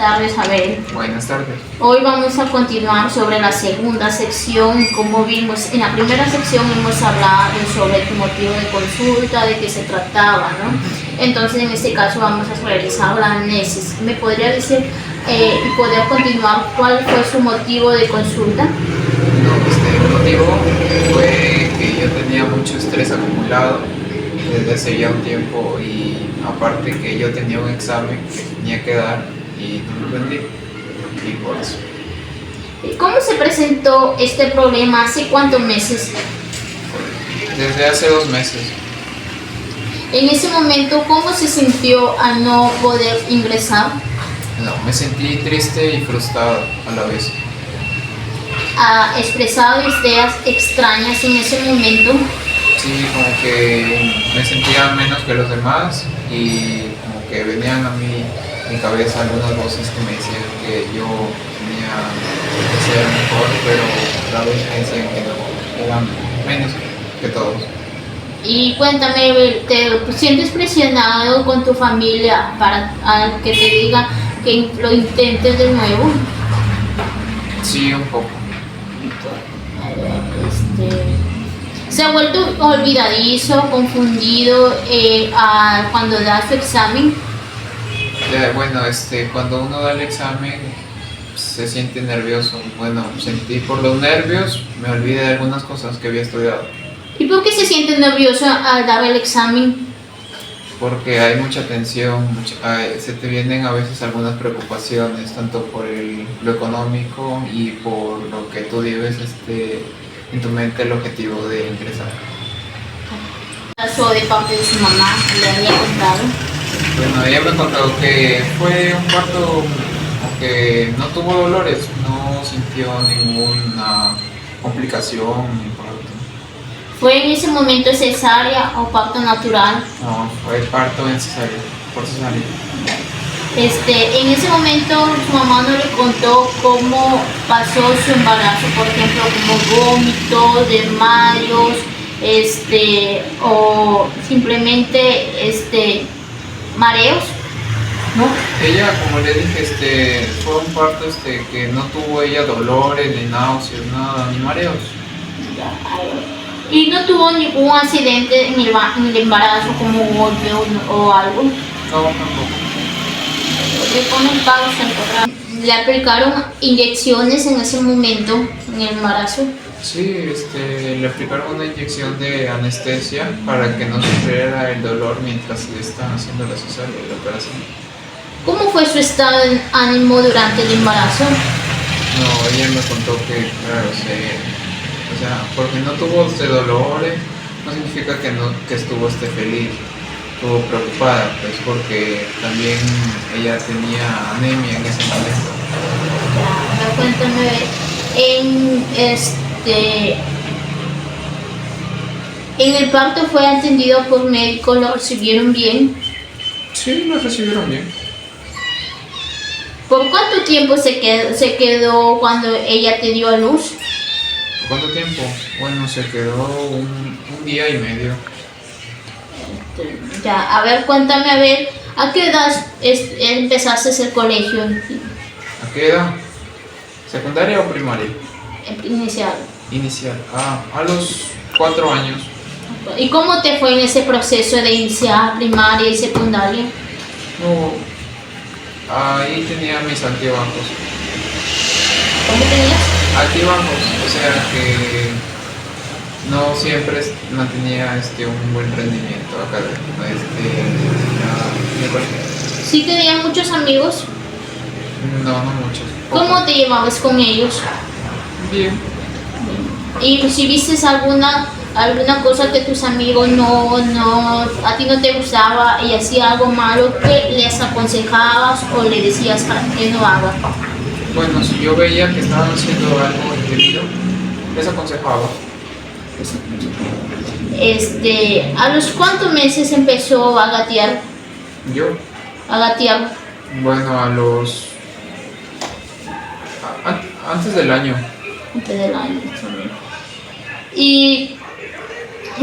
Tardes, Abel. Buenas tardes. Hoy vamos a continuar sobre la segunda sección. Como vimos, en la primera sección hemos hablado sobre tu motivo de consulta, de qué se trataba, ¿no? Entonces, en este caso vamos a realizar la análisis. ¿Me podría decir y poder continuar cuál fue su motivo de consulta? El motivo fue que yo tenía mucho estrés acumulado desde hace ya un tiempo y aparte que yo tenía un examen que tenía que dar y no lo rendí, y por eso. ¿Cómo se presentó este problema? ¿Hace cuántos meses? Desde hace 2 meses. En ese momento, ¿cómo se sintió al no poder ingresar? No, me sentí triste y frustrado a la vez. ¿Ha expresado ideas extrañas en ese momento? Sí, como que me sentía menos que los demás y como que venían a mi cabeza algunas voces que me decían que yo tenía que ser mejor, pero a la vez me decían que no, eran menos que todos. Y cuéntame, ¿te sientes presionado con tu familia para que te diga que lo intentes de nuevo? Sí, un poco. ¿Se ha vuelto olvidadizo, confundido cuando da su examen? Bueno, cuando uno da el examen se siente nervioso. Bueno, sentí por los nervios, me olvidé de algunas cosas que había estudiado. ¿Y por qué se siente nervioso al dar el examen? Porque hay mucha tensión, se te vienen a veces algunas preocupaciones, tanto por lo económico y por lo que tú vives en tu mente el objetivo de ingresar. ¿Pasó de parte de su mamá? ¿Le había contado? Bueno, ella me contó que fue un parto que no tuvo dolores, no sintió ninguna complicación ni parto. ¿Fue en ese momento cesárea o parto natural? No, fue parto en cesárea, por cesárea. En ese momento su mamá no le contó cómo pasó su embarazo, por ejemplo, como vómitos, desmayos, o simplemente mareos, ¿no? Ella, como le dije, fue un parto que no tuvo ella dolores, ni náuseas, nada, ni mareos. Y no tuvo ningún accidente en el embarazo, como un golpe o algo. No, tampoco. Le ponen pausa. ¿Le aplicaron inyecciones en ese momento, en el embarazo? Sí, le aplicaron una inyección de anestesia para que no sufriera el dolor mientras le estaban haciendo la cesárea y la operación. ¿Cómo fue su estado de ánimo durante el embarazo? No, ella me contó que, claro, porque no tuvo dolores, no significa que estuvo feliz. Estuvo preocupada, pues, porque también ella tenía anemia en ese momento. Ya, cuéntame, en el parto fue atendido por médicos, ¿lo recibieron bien? Sí, lo recibieron bien. ¿Por cuánto tiempo se quedó cuando ella te dio a luz? ¿Cuánto tiempo? Bueno, se quedó un día y medio. Ya, a ver, cuéntame, a ver, ¿a qué edad empezaste el colegio? ¿A qué edad? ¿Secundaria o primaria? Inicial. Inicial. A los 4 años. ¿Y cómo te fue en ese proceso de iniciar primaria y secundaria? No, ahí tenía mis altibajos. ¿Cómo tenías? Altibajos, o sea que no siempre mantenía un buen rendimiento académico. ¿Sí tenías muchos amigos? No, no muchos. ¿Cómo te llevabas con ellos? Bien. ¿Y si viste alguna cosa que tus amigos a ti no te gustaba y hacía algo malo, qué les aconsejabas o le decías para que no haga? Bueno, si yo veía que estaban haciendo algo indebido, les aconsejaba. ¿A los cuántos meses empezó a gatear? ¿Yo? A gatear. Bueno, antes del año. Antes del año también. ¿Y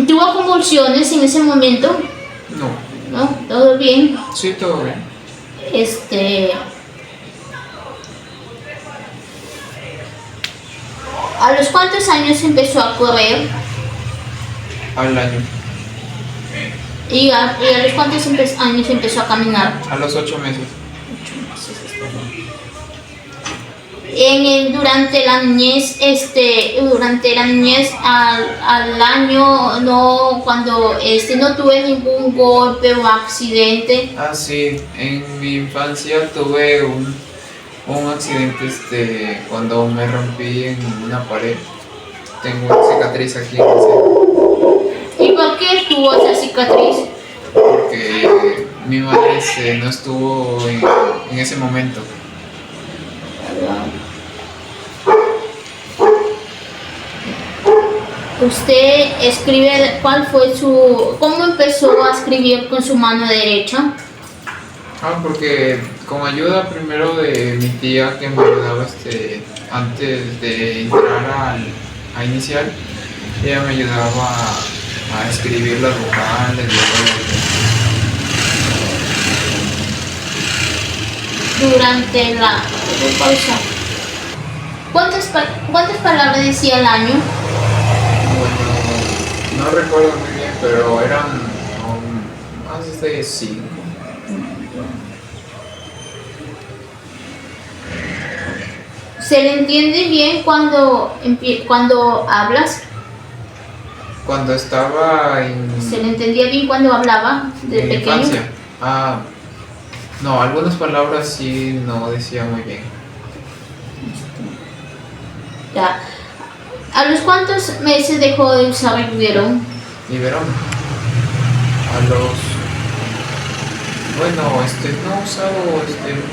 tuvo convulsiones en ese momento? No. ¿No? ¿Todo bien? Sí, todo bien. ¿A los cuántos años empezó a correr? Al año. ¿Y a los cuántos años empezó a caminar? A los 8 meses. Durante la niñez, al año, no, cuando no tuve ningún golpe o accidente. Ah, sí, en mi infancia tuve un accidente cuando me rompí en una pared. Tengo una cicatriz aquí en el centro. ¿Y por qué tuvo esa cicatriz? Porque mi madre no estuvo en ese momento. Usted escribe, ¿cómo empezó a escribir con su mano derecha? Porque con ayuda primero de mi tía que me ayudaba antes de entrar a inicial, ella me ayudaba a escribir las vocales y todo. Durante la pausa. ¿Cuántas palabras decía al año? Bueno, no recuerdo muy bien, pero eran más de 5. ¿Se le entiende bien cuando hablas? Cuando estaba ¿Se le entendía bien cuando hablaba de en pequeño? infancia. No, algunas palabras sí no decía muy bien. Ya. ¿A los cuántos meses dejó de usar el biberón? Biberón. Bueno, no he usado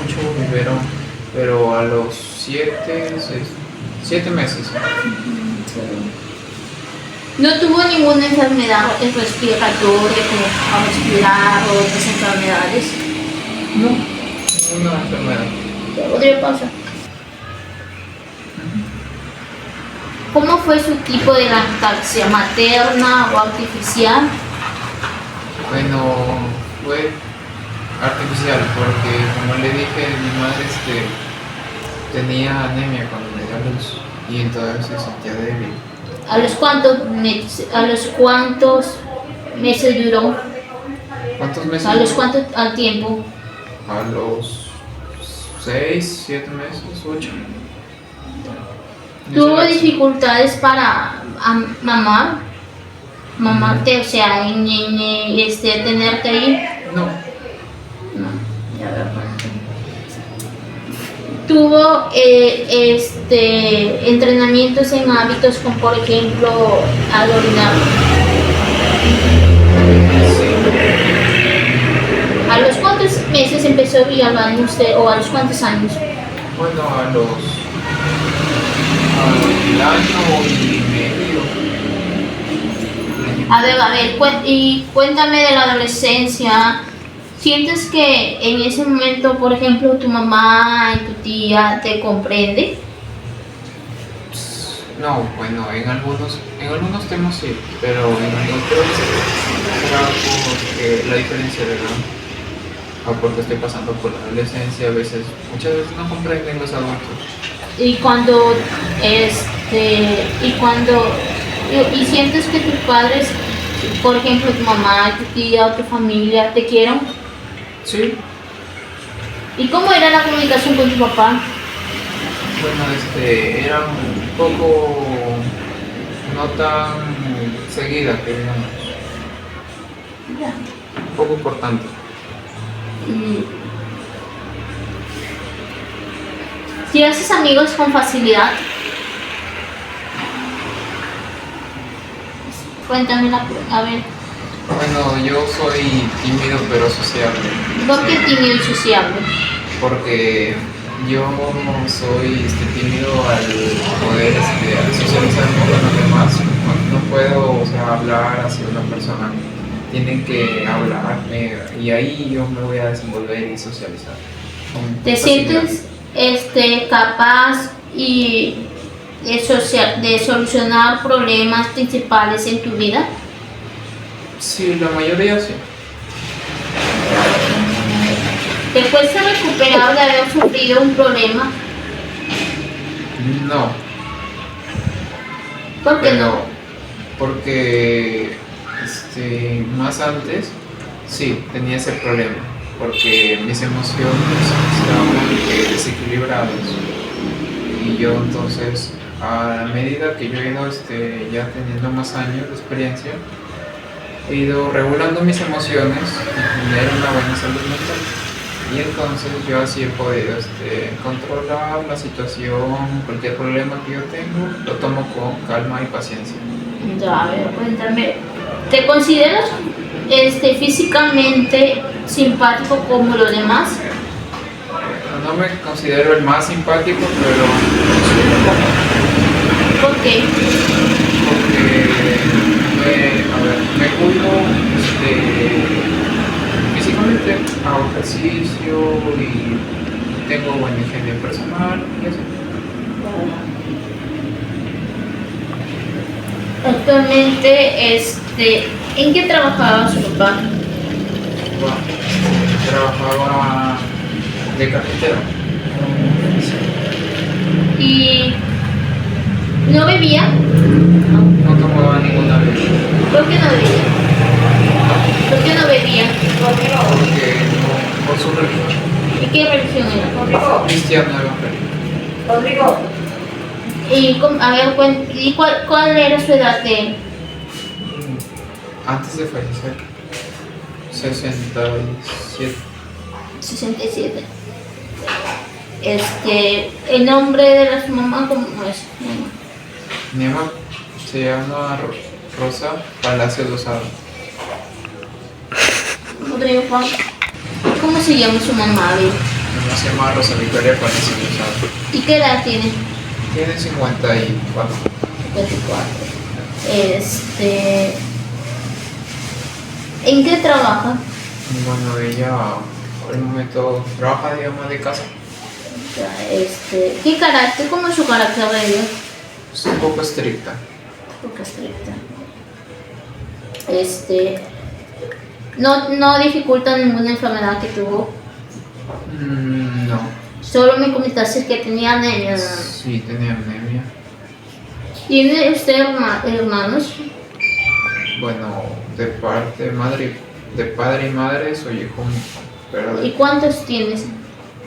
mucho biberón, pero a los 7 meses. ¿No tuvo ninguna enfermedad respiratoria como a respirar o otras enfermedades? No, ninguna enfermedad. ¿Podría pasar? ¿Cómo fue su tipo de lactancia? ¿Materna o artificial? Bueno, fue artificial porque, como le dije, mi madre tenía anemia cuando me dio a luz y entonces se sentía débil. ¿A los cuántos meses duró? ¿Cuántos meses? ¿A los cuántos al tiempo? A los 6, 7 meses, 8. ¿Tuvo dificultades para mamar? ¿Mamarte, o sea, tenerte ahí? No. No, ya veo. ¿Tuvo entrenamientos en hábitos como, por ejemplo, al orinar? Sí. ¿A los cuántos meses empezó a ir al baño usted o a los cuántos años? Bueno, al año y medio. A ver, y cuéntame de la adolescencia. ¿Sientes que en ese momento, por ejemplo, tu mamá y tu tía te comprende? No, bueno, en algunos temas sí, pero en otros será porque la diferencia de edad, o porque estoy pasando por la adolescencia, muchas veces no comprenden los adultos. Y sientes que tus padres, por ejemplo, tu mamá, tu tía o tu familia, te quieren. Sí. ¿Y cómo era la comunicación con tu papá? Bueno, era un poco no tan seguida, que digamos. Un poco cortante. Si haces amigos con facilidad, cuéntame a ver. Bueno, yo soy tímido pero sociable. ¿Por qué tímido y sociable? Porque yo soy tímido al poder socializar con los demás. No puedo, hablar hacia una persona. Tienen que hablarme y ahí yo me voy a desenvolver y socializar. ¿Te sientes capaz de solucionar problemas principales en tu vida? Sí, la mayoría sí. ¿Te cuesta recuperar de haber sufrido un problema? No. ¿Por qué no? Porque más antes sí tenía ese problema, porque mis emociones estaban desequilibradas. Y yo entonces, a medida que yo he ido ya teniendo más años de experiencia, he ido regulando mis emociones y tener una buena salud mental. Y entonces yo así he podido controlar la situación, cualquier problema que yo tengo, lo tomo con calma y paciencia. Ya, a ver, cuéntame, ¿te consideras físicamente simpático como los demás? No me considero el más simpático, pero ¿Por qué? porque me cuido físicamente, hago ejercicio y tengo buena higiene personal y eso. Actualmente, ¿en qué trabajaba su papá? Bueno, trabajaba de carpintero. ¿Y no bebía? No tomaba ninguna bebida. ¿Por qué no bebía? ¿Por qué no bebía? Porque no, por su religión. ¿Y qué religión era? Cristiano evangélico. ¿Y, a ver, cuál era su edad de él? Antes de fallecer, 67. 67. El nombre de su mamá, ¿cómo es? Mi mamá se llama Rosa Palacios Lozada. Rodrigo Juan. ¿Cómo se llama su mamá? A ver. Mi mamá se llama Rosa Victoria Palacios Lozada. ¿Y qué edad tiene? Tiene 54. 54. ¿En qué trabaja? Bueno, ella por el momento trabaja, digamos, de casa. ¿Qué carácter? ¿Cómo es su carácter de ella? Es un poco estricta. Un poco estricta. No dificulta ninguna enfermedad que tuvo. No. Solo me comentaste que tenía anemia. Sí, tenía anemia. ¿Tiene usted hermanos? Bueno, de parte de padre y madre soy hijo único. Pero ¿Y cuántos tienes?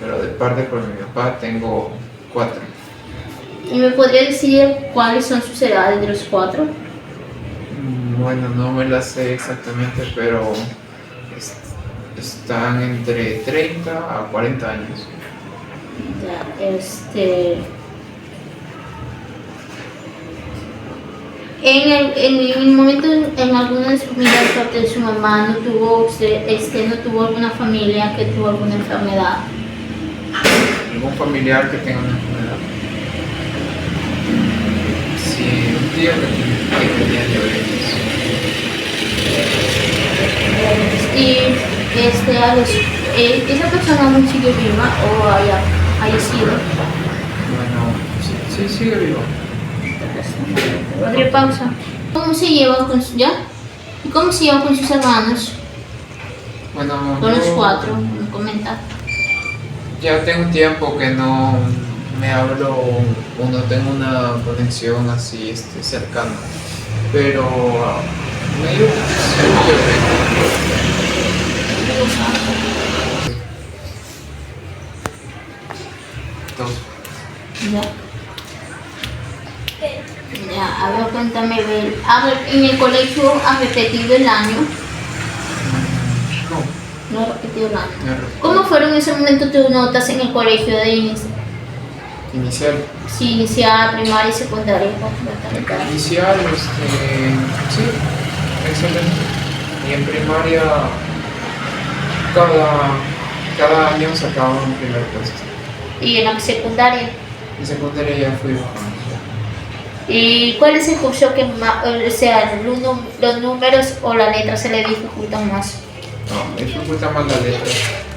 Pero de parte por mi papá tengo 4. ¿Y me podría decir cuáles son sus edades de los 4? Bueno, no me las sé exactamente, pero están entre 30 a 40 años. En el momento, en alguna de sus familias, parte de su mamá, no tuvo alguna familia que tuvo alguna enfermedad. ¿Algún familiar que tenga una enfermedad? Sí, un tío que tenía diabetes. Y esa persona aún sigue viva o haya fallecido. Bueno, sí sigue vivo. Otra pausa. ¿Cómo se llevan con ¿Y cómo se llevan con sus hermanos? Bueno, Con los 4, me comenta. Ya tengo tiempo que no me hablo o no tengo una conexión así cercana, pero me llevo todos. Ya. Ya, a ver, cuéntame, Bel. A ver, ¿en el colegio has repetido el año? No, No he repetido el año. no he repetido. ¿Cómo fueron en ese momento tus notas en el colegio de Inicial. Sí, inicial, primaria y secundaria? Inicial, sí, excelente. Y en primaria, cada año sacaba un primer puesto. ¿Y en la secundaria? En secundaria ya fui bajando. ¿Y cuál es el curso que más, los números o la letra se le dificultan más? No, me dificulta más la letra.